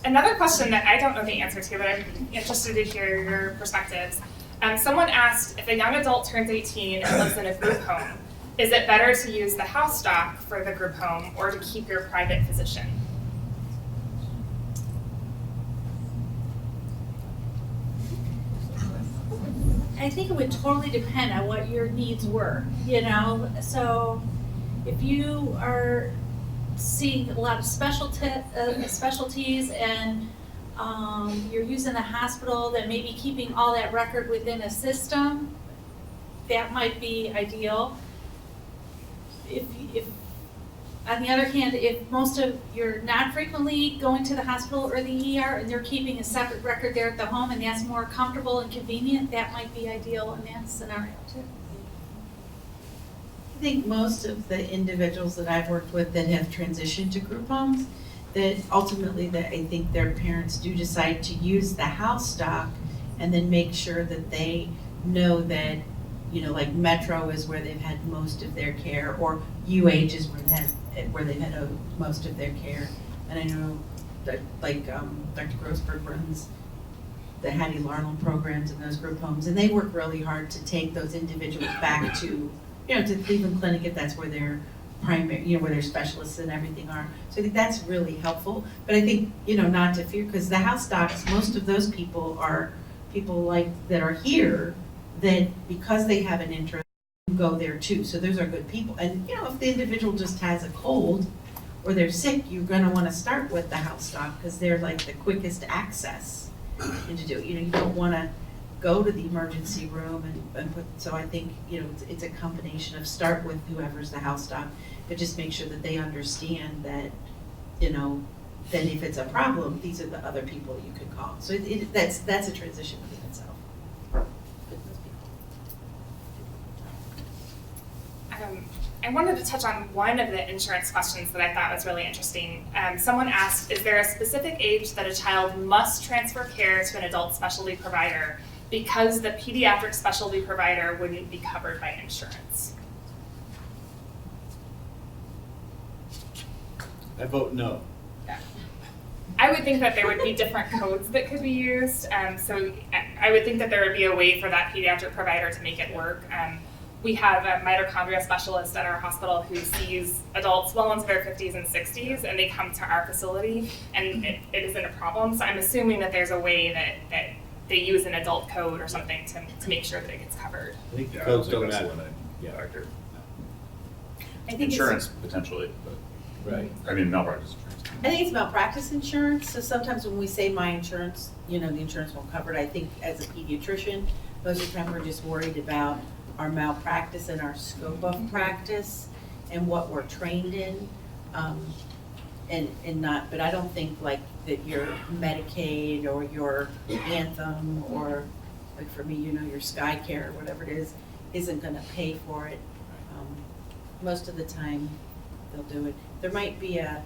Another question that I don't know the answer to, but I'm interested to hear your perspectives. Someone asked, if a young adult turns 18 and lives in a group home, is it better to use the house doc for the group home or to keep your private physician? I think it would totally depend on what your needs were, you know? So if you are seeing a lot of specialties and you're using the hospital, then maybe keeping all that record within a system, that might be ideal. If on the other hand, if most of you're not frequently going to the hospital or the ER and they're keeping a separate record there at the home and that's more comfortable and convenient, that might be ideal in that scenario too. I think most of the individuals that I've worked with that have transitioned to group homes, that ultimately that I think their parents do decide to use the house doc and then make sure that they know that, you know, like Metro is where they've had most of their care, or UH is where they've had most of their care. And I know that like Dr. Grossberg runs the Hattie Larnell programs in those group homes, and they work really hard to take those individuals back to, you know, to Cleveland Clinic if that's where their primary, you know, where their specialists and everything are. So I think that's really helpful. But I think, you know, not to fear, because the house docs, most of those people are people like that are here that because they have an interest go there too. So those are good people. And you know, if the individual just has a cold or they're sick, you're going to want to start with the house doc because they're like the quickest access into do it. You know, you don't want to go to the emergency room and put, so I think, you know, it's a combination of start with whoever's the house doc, but just make sure that they understand that, you know, then if it's a problem, these are the other people you could call. So that's a transition within itself. I wanted to touch on one of the insurance questions that I thought was really interesting. Someone asked, is there a specific age that a child must transfer care to an adult specialty provider because the pediatric specialty provider wouldn't be covered by insurance? I vote no. I would think that there would be different codes that could be used. So I would think that there would be a way for that pediatric provider to make it work. We have a mitochondria specialist at our hospital who sees adults well into their 50s and 60s, and they come to our facility, and it isn't a problem. So I'm assuming that there's a way that they use an adult code or something to make sure that it gets covered. I think the Yeah, codes I don't think that's matter. the limiting factor. I think Insurance potentially, but Right. I mean malpractice insurance. I think it's malpractice insurance. So sometimes when we say my insurance, you know, the insurance won't cover it. I think as a pediatrician, most of the time we're just worried about our malpractice and our scope of practice and what we're trained in, and not, but I don't think like that your Medicaid or your Anthem or like for me, you know, your SkyCare or whatever it is, isn't gonna pay for it. Most of the time they'll do it. There might be a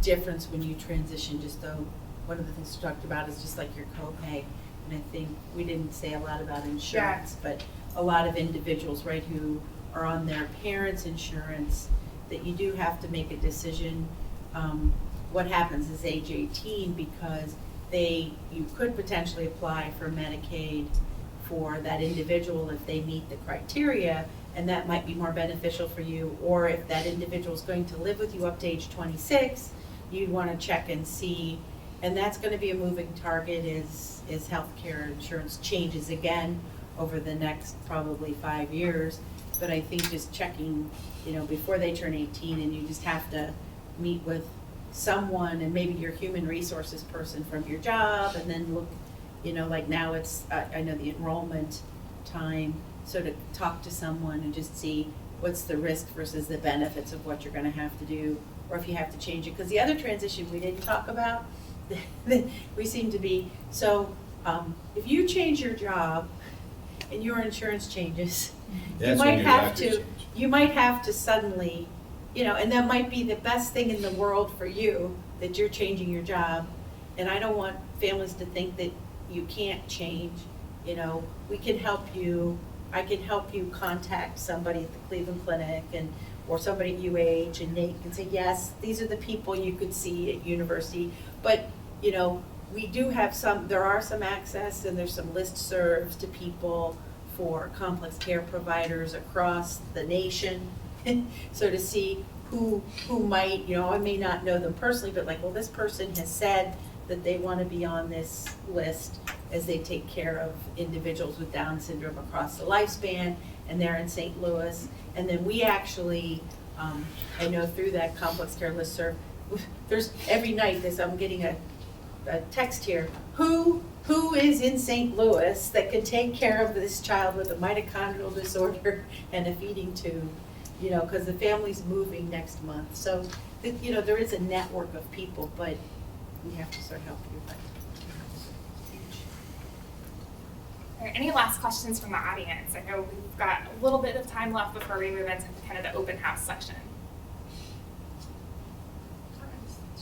difference when you transition, just though one of the things we talked about is just like your copay. And I think we didn't say a lot about insurance, but a lot of individuals, right, who are on their parents' insurance, that you do have to make a decision. What happens is age 18 because you could potentially apply for Medicaid for that individual if they meet the criteria, and that might be more beneficial for you. Or if that individual is going to live with you up to age 26, you want to check and see. And that's going to be a moving target as healthcare insurance changes again over the next probably 5 years. But I think just checking, you know, before they turn 18, and you just have to meet with someone and maybe your human resources person from your job, and then look, you know, like now it's, I know the enrollment time, so to talk to someone and just see what's the risk versus the benefits of what you're going to have to do, or if you have to change it. Because the other transition we didn't talk about, we seem to be, so if you change your job and your insurance changes, That's when your doctors change. you might have to suddenly, you know, and that might be the best thing in the world for you, that you're changing your job. And I don't want families to think that you can't change. You know, we can help you. I can help you contact somebody at the Cleveland Clinic, and or somebody at UH, and Nate can say, yes, these are the people you could see at university. But, you know, we do have there are some access, and there's some listservs to people for complex care providers across the nation. So to see who might, you know, I may not know them personally, but like, well, this person has said that they want to be on this list as they take care of individuals with Down syndrome across the lifespan, and they're in St. Louis. And then we actually, I know through that complex care listserv, there's every night I'm getting a text here, who is in St. Louis that can take care of this child with a mitochondrial disorder and a feeding tube, you know, because the family's moving next month. So, you know, there is a network of people, but we have to start helping you. All right, any last questions from the audience? I know we've got a little bit of time left before we move into kind of the open house section.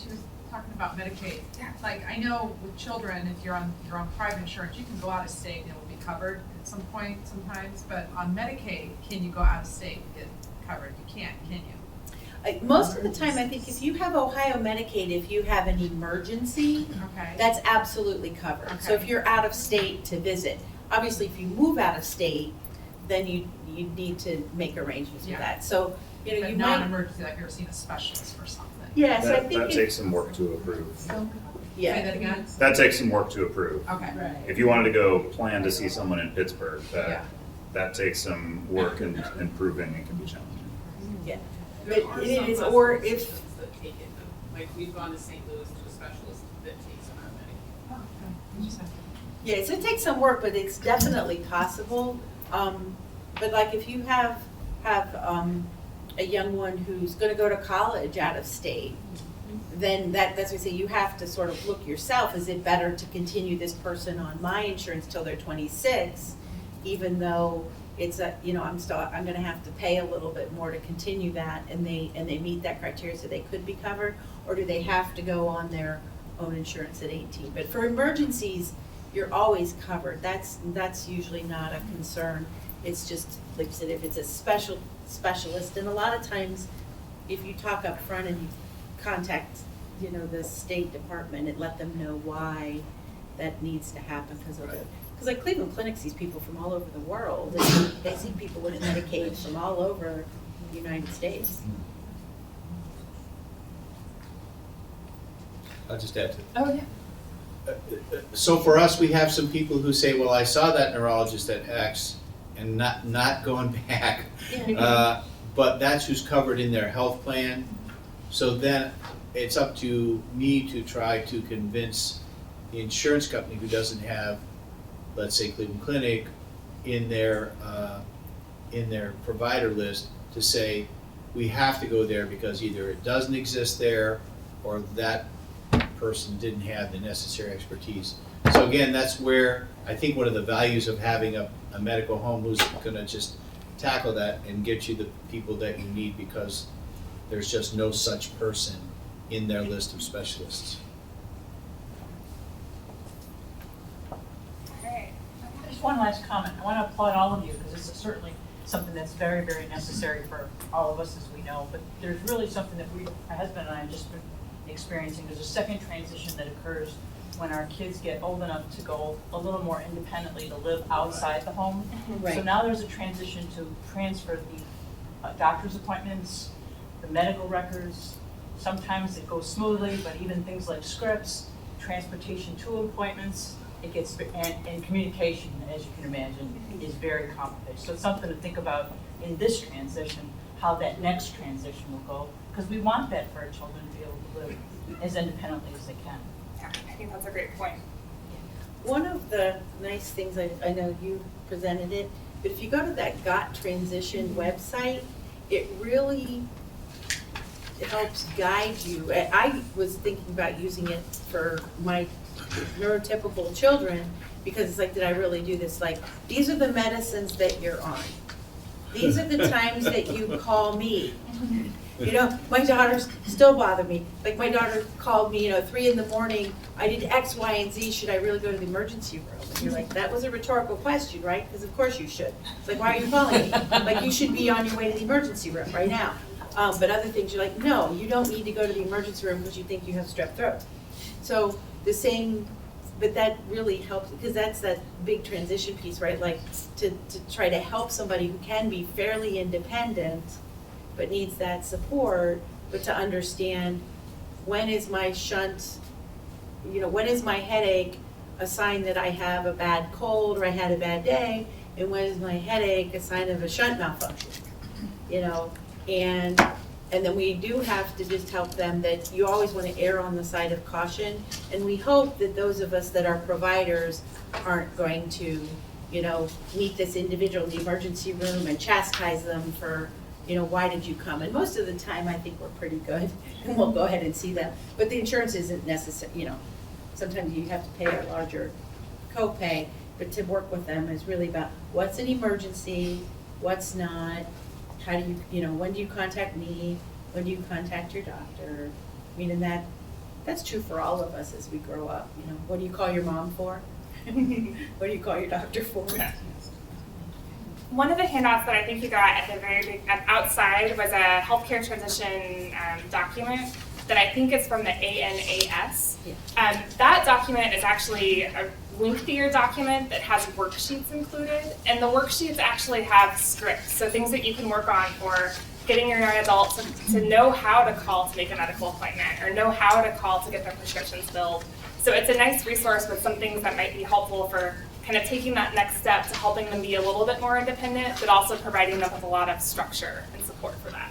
She was talking about Medicaid. Yeah. Like, I know with children, if you're on private insurance, you can go out of state and it will be covered at some point sometimes, but on Medicaid, can you go out of state and get covered? You can't, can you? Most of the time, I think if you have Ohio Medicaid, if you have an emergency, Okay. that's absolutely covered. So if Okay. you're out of state to visit, obviously if you move out of state, then you need to make arrangements with Yeah. that. So, you know, But you not an might, emergency, like you're seeing a specialist for something. yeah, so I That think, takes some work to approve. Say yeah, that again? That takes some work to approve. Okay. If you wanted to go plan to see someone in Pittsburgh, Yeah. that takes some work and proving and can be challenging. yeah. There But are it some is, or hospitals if, that take it, though. Like, we've gone to St. Louis to a specialist that takes them out of Medicaid. Oh, okay. Interesting. yeah, so it takes some work, but it's definitely possible. But like if you have a young one who's gonna go to college out of state, then that's what we say, you have to sort of look yourself, is it better to continue this person on my insurance till they're 26, even though it's you know, I'm gonna have to pay a little bit more to continue that, and they meet that criteria so they could be covered, or do they have to go on their own insurance at 18? But for emergencies, you're always covered. That's usually not a concern. It's just, like I said, if it's a specialist, and a lot of times, if you talk up front and you contact, you know, the State Department and let them know why that needs to happen, because like Cleveland Clinic sees people from all over the world, and they see people with Medicaid from all over the United States. I'll just add to Oh, yeah. So for us, we have some people who say, well, I saw that neurologist at X and not going back. But that's who's covered in their health plan. So then it's up to me to try to convince the insurance company who doesn't have, let's say Cleveland Clinic, in their provider list to say, we have to go there because either it doesn't exist there or that person didn't have the necessary expertise. So again, that's where I think one of the values of having a medical home who's gonna just tackle that and get you the people that you need, because there's just no such person in their list of specialists. All right. Just one last comment. I want to applaud all of you because this is certainly something that's very, very necessary for all of us, as we know. But there's really something that my husband and I have just been experiencing. There's a second transition that occurs when our kids get old enough to go a little more independently, to live outside the home. Right. So now there's a transition to transfer the doctor's appointments, the medical records. Sometimes it goes smoothly, but even things like scripts, transportation to appointments, it gets, and communication, as you can imagine, is very complicated. So it's something to think about in this transition, how that next transition will go, because we want that for our children to be able to live as independently as they can. Yeah, I think that's a great point. One of the nice things, I know you presented it, but if you go to that Got Transition website, it really helps guide you. I was thinking about using it for my neurotypical children, because it's like, did I really do this? Like, these are the medicines that you're on. These are the times that you call me. You know, my daughters still bother me. Like, my daughter called me, 3 in the morning, I did X, Y, and Z, should I really go to the emergency room? And you're like, that was a rhetorical question, right? Because of course you should. It's like, why are you calling me? Like, you should be on your way to the emergency room right now. But other things, you're like, no, you don't need to go to the emergency room because you think you have strep throat. So the same, but that really helps, because that's that big transition piece, right? Like to try to help somebody who can be fairly independent, but needs that support, but to understand when is my shunt, when is my headache a sign that I have a bad cold or I had a bad day, and when is my headache a sign of a shunt malfunction? And then we do have to just help them that you always want to err on the side of caution. And we hope that those of us that are providers aren't going to, meet this individual in the emergency room and chastise them for, why did you come? And most of the time, I think we're pretty good, and we'll go ahead and see them. But the insurance isn't necessary, sometimes you have to pay a larger copay, but to work with them is really about what's an emergency, what's not, how do you, when do you contact me, when do you contact your doctor? I mean, and that's true for all of us as we grow up, what do you call your mom for? What do you call your doctor for? One of the handouts that I think you got at the very outside was a healthcare transition document that I think is from the ANAS. Yeah. That document is actually a lengthier document that has worksheets included, and the worksheets actually have scripts, so things that you can work on for getting your young adults to know how to call to make a medical appointment or know how to call to get their prescriptions filled. So it's a nice resource with some things that might be helpful for kind of taking that next step to helping them be a little bit more independent, but also providing them with a lot of structure and support for that.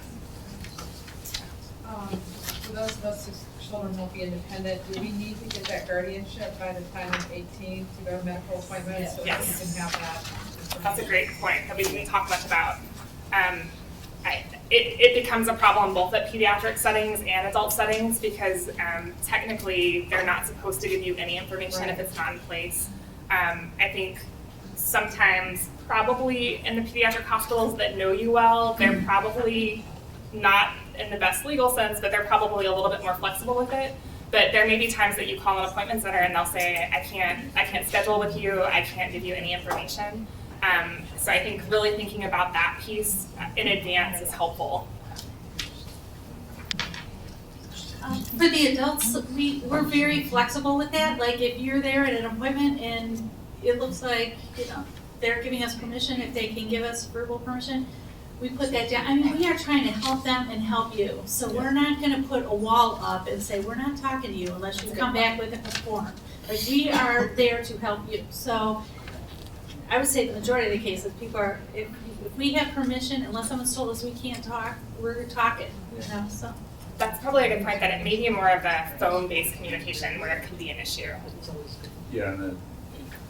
For those of us whose children won't be independent, do we need to get that guardianship by the time of 18 to go to medical appointments so that we Yes. can have that? That's a great point that we didn't talk much about. It becomes a problem both at pediatric settings and adult settings because technically they're not supposed to give you any information if it's not in place. I think sometimes probably in the pediatric hospitals that know you well, they're probably not in the best legal sense, but they're probably a little bit more flexible with it. But there may be times that you call an appointment center and they'll say, I can't schedule with you, I can't give you any information. So I think really thinking about that piece in advance is helpful. For the adults, we're very flexible with that. Like if you're there at an appointment and it looks like, they're giving us permission, if they can give us verbal permission, we put that down. I mean, we are trying to help them and help you. So we're not gonna put a wall up and say, we're not talking to you unless you come back with a form. Like we are there to help you. So I would say the majority of the cases, people are, if we have permission, unless someone's told us we can't talk, we're talking, so. That's probably a good point, that it may be more of a phone-based communication where it could be an issue. Yeah,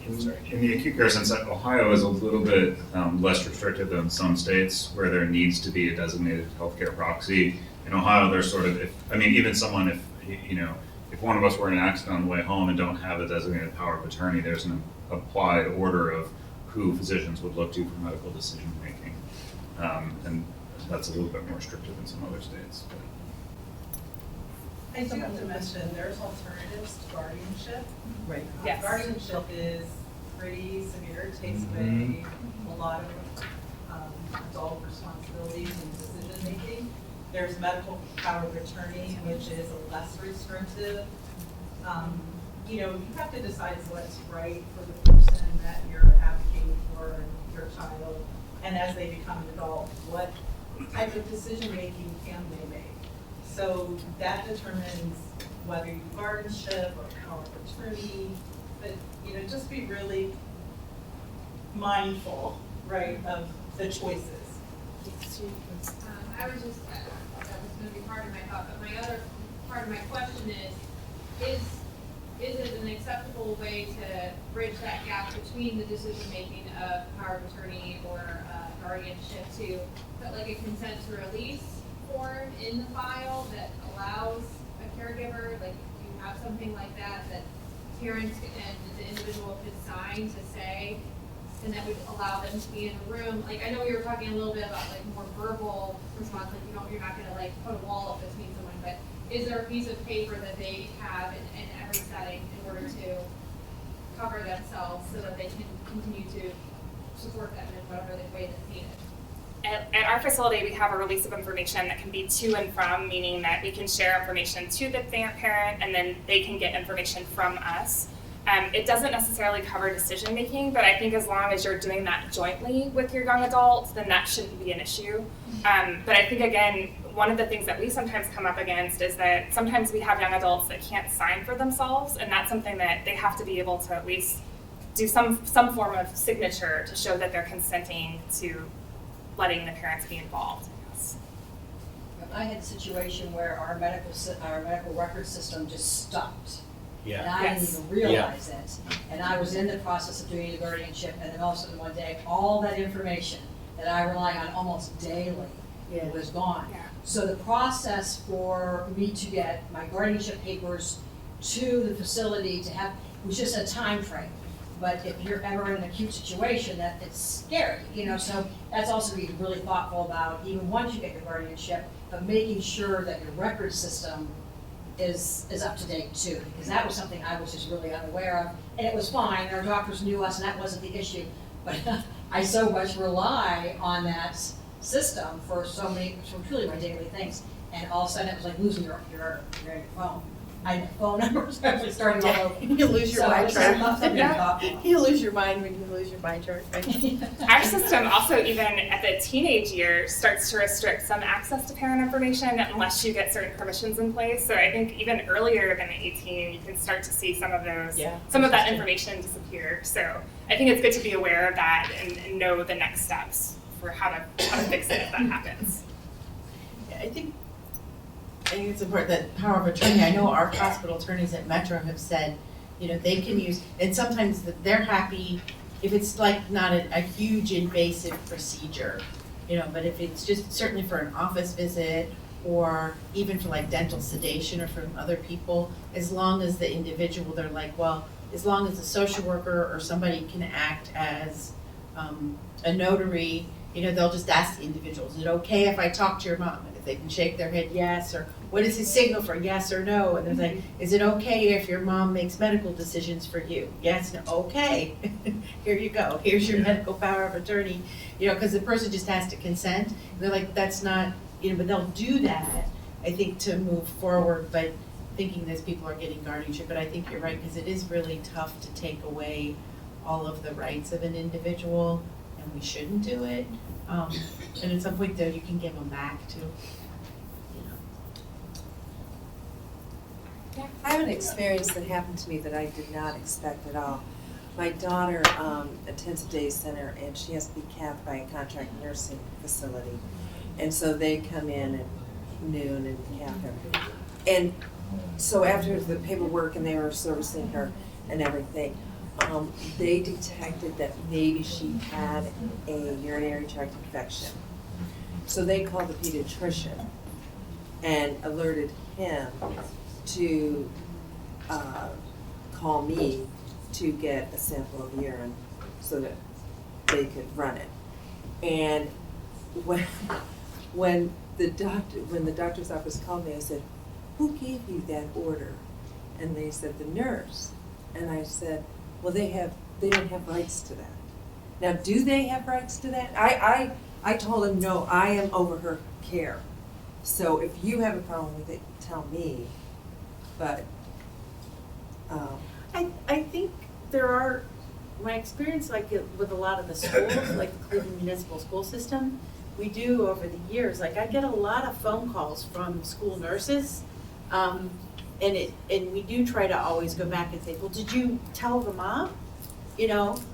in the acute care sense, Ohio is a little bit less restrictive than some states where there needs to be a designated healthcare proxy. In Ohio, there's sort of, even someone, if one of us were in an accident on the way home and don't have a designated power of attorney, there's an applied order of who physicians would look to for medical decision making. And that's a little bit more restrictive than some other states. I do have to mention, there's alternatives to guardianship. Right. Yes. Guardianship is pretty severe, it takes away a lot of adult responsibilities and decision making. There's medical power of attorney, which is a less restrictive. You have to decide what's right for the person that you're advocating for, your child, and as they become an adult, what type of decision making can they make? So that determines whether you guardianship or power of attorney, but just be really mindful, right, of the choices. I was just, that was gonna be part of my thought, but my other part of my question is it an acceptable way to bridge that gap between the decision-making of power of attorney or guardianship to put like a consent to release form in the file that allows a caregiver, like if you have something like that, that parents and the individual could sign to say, and that would allow them to be in a room. Like I know we were talking a little bit about like more verbal response, like you're not gonna like put a wall up between someone, but is there a piece of paper that they have in every setting in order to cover themselves so that they can continue to support them in whatever way that's needed? At our facility, we have a release of information that can be to and from, meaning that we can share information to the parent and then they can get information from us. It doesn't necessarily cover decision making, but I think as long as you're doing that jointly with your young adult, then that shouldn't be an issue. But I think, again, one of the things that we sometimes come up against is that sometimes we have young adults that can't sign for themselves, and that's something that they have to be able to at least do some form of signature to show that they're consenting to letting the parents be involved. Yes. I had a situation where our medical record system just stopped. And Yeah, I didn't Yes. even realize it. And I was in the process of doing a guardianship, and then all of a sudden one day, all that information that I rely on almost daily was gone. Yeah. So the process for me to get my guardianship papers to the facility to have, was just a time frame. But if you're ever in an acute situation, that it's scary, so that's also being really thoughtful about, even once you get your guardianship, but making sure that your record system is up to date too, because that was something I was just really unaware of, and it was fine, our doctors knew us and that wasn't the issue, but I so much rely on that system for truly my daily things, and all of a sudden it was like losing your phone. I had phone numbers actually starting all over. You lose your So I mind was chart. just something to talk about. You lose your mind when you lose your mind chart, right? Our system also, even at the teenage years, starts to restrict some access to parent information unless you get certain permissions in place. So I think even earlier than 18, you can start to see some of those, some of that information disappear. So I think it's good to be aware of that and know the next steps for how to fix it if that happens. Yeah, I think it's important that power of attorney, I know our hospital attorneys at Metro have said, they can use, and sometimes they're happy if it's like not a huge invasive procedure, but if it's just certainly for an office visit or even for like dental sedation or from other people, as long as the individual, they're like, well, as long as a social worker or somebody can act as a notary, they'll just ask the individual, is it okay if I talk to your mom? And if they can shake their head yes, or what is his signal for yes or no? And they're like, is it okay if your mom makes medical decisions for you? Yes, no, okay. Here you go. Here's your medical power of attorney. Because the person just has to consent. And they're like, that's not, but they'll do that, I think, to move forward, but thinking that people are getting guardianship. But I think you're right, because it is really tough to take away all of the rights of an individual, and we shouldn't do it. And at some point, though, you can give them back too. I have an experience that happened to me that I did not expect at all. My daughter attends a day center, and she has to be capped by a contract nursing facility. And so they come in at noon and cap her. And so after the paperwork and they were servicing her and everything, they detected that maybe she had a urinary tract infection. So they called the pediatrician and alerted him to call me to get a sample of urine so that they could run it. And when the doctor's office called me, I said, who gave you that order? And they said, the nurse. And I said, well, they don't have rights to that. Now, do they have rights to that? I told him, no, I am over her care. So if you have a problem with it, tell me. But I think there are, my experience with a lot of the schools, like the Cleveland Municipal School System, we do over the years, I get a lot of phone calls from school nurses, and we do try to always go back and say, well, did you tell the mom? Because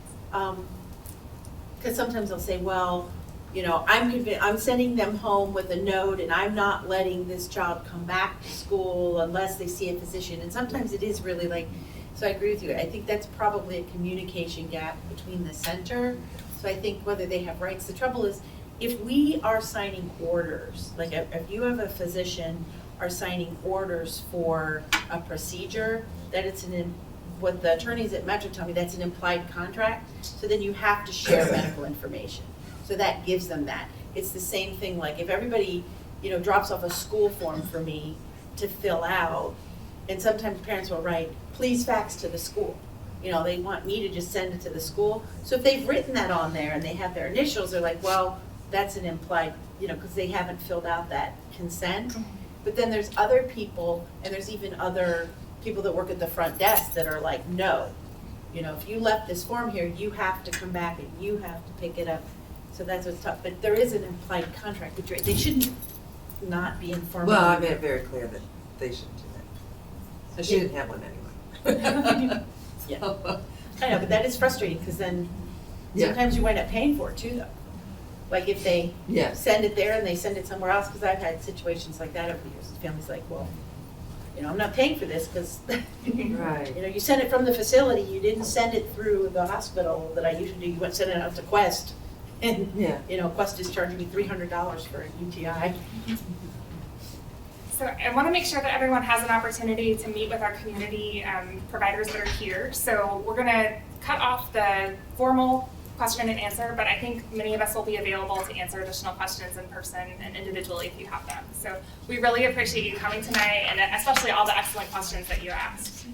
sometimes they'll say, well, I'm sending them home with a note and I'm not letting this child come back to school unless they see a physician. And sometimes it is really so I agree with you. I think that's probably a communication gap between the center. So I think whether they have rights, the trouble is if we are signing orders, like if you have a physician are signing orders for a procedure, that it's what the attorneys at Metro tell me, that's an implied contract. So then you have to share medical information. So that gives them that. It's the same thing, like if everybody, drops off a school form for me to fill out, and sometimes parents will write, please fax to the school. They want me to just send it to the school. So if they've written that on there and they have their initials, they're like, well, that's an implied you know, because they haven't filled out that consent. But then there's other people, and there's even other people that work at the front desk that are like, no, you know, if you left this form here, you have to come back and you have to pick it up. So that's what's tough, but there is an implied contract, which they shouldn't not be informed. Well, I made it very clear that they shouldn't do that. So she didn't have one anyway. Yeah. I know, but that is frustrating, because then Yeah. sometimes you wind up paying for it too, though. Like if they Yes. send it there and they send it somewhere else, because I've had situations like that over the years. The family's like, well, you know, I'm not paying for this because, Right. you know, you sent it from the facility, you didn't send it through the hospital that I usually do. You went send it out to Quest, and Yeah. you know, Quest is charging me $300 for a UTI. So I want to make sure that everyone has an opportunity to meet with our community providers that are here. So we're going to cut off the formal question and answer, but I think many of us will be available to answer additional questions in person and individually if you have them. So we really appreciate you coming tonight, and especially all the excellent questions that you asked.